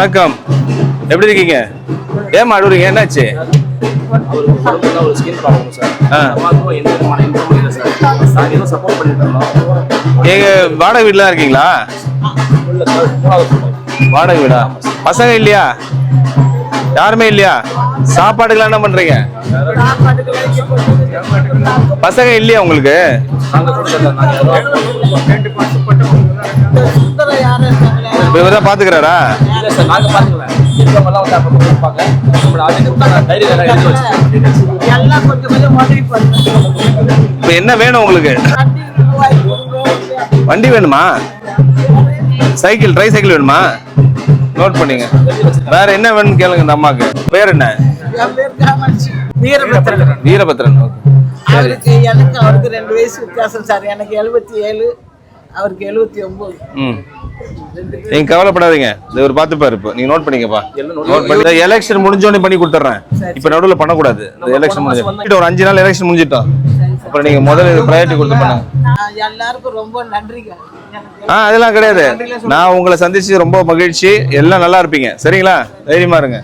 வணக்கம். எப்படி இருக்கீங்க? ஏமா அழுவுறீங்க? என்னாச்சு? நீங்க வாடகை வீட்டுல இருக்கீங்களா? வாடகை வீடா? பசங்க இல்லையா? யாருமே இல்லையா? சாப்பாடுக்கெல்லாம் என்ன பண்றீங்க? பசங்க இல்லையா உங்களுக்கு? இவர்தான் பாத்துக்கிறாரா? இப்ப என்ன வேணும் உங்களுக்கு? வண்டி வேணுமா? சைக்கிள், ட்ரை சைக்கிள் வேணுமா? நோட் பண்ணீங்க. வேற என்ன வேணும்னு கேளுங்க இந்த அம்மாக்கு. பேர் என்ன? வீரபத்ரன். அவருக்கு 2 வயசு வித்தியாசம் சார். எனக்கு 77, அவருக்கு 79. நீங்க கவலைப்படாதீங்க, இவர் பாத்துப்பாரு. இப்போ நீங்க நோட் பண்ணிக்கப்பா. நோட் பண்ணி எலெக்ஷன் முடிஞ்சோடனே பண்ணி கொடுத்துறேன். இப்ப நடுவில் பண்ணக்கூடாது. இந்த எலெக்ஷன் முடிஞ்சு ஒரு 5 நாள் எலெக்ஷன் முடிஞ்சிட்டோம். அப்புறம் நீங்க முதல்ல ப்ரையாரிட்டி கொடுத்து பண்ணுங்க. எல்லாருக்கும் ரொம்ப நன்றிங்க. அதெல்லாம் கிடையாது. நான் உங்களை சந்திச்சு ரொம்ப மகிழ்ச்சி. எல்லாம் நல்லா இருப்பீங்க. சரிங்களா? தைரியமா இருங்க.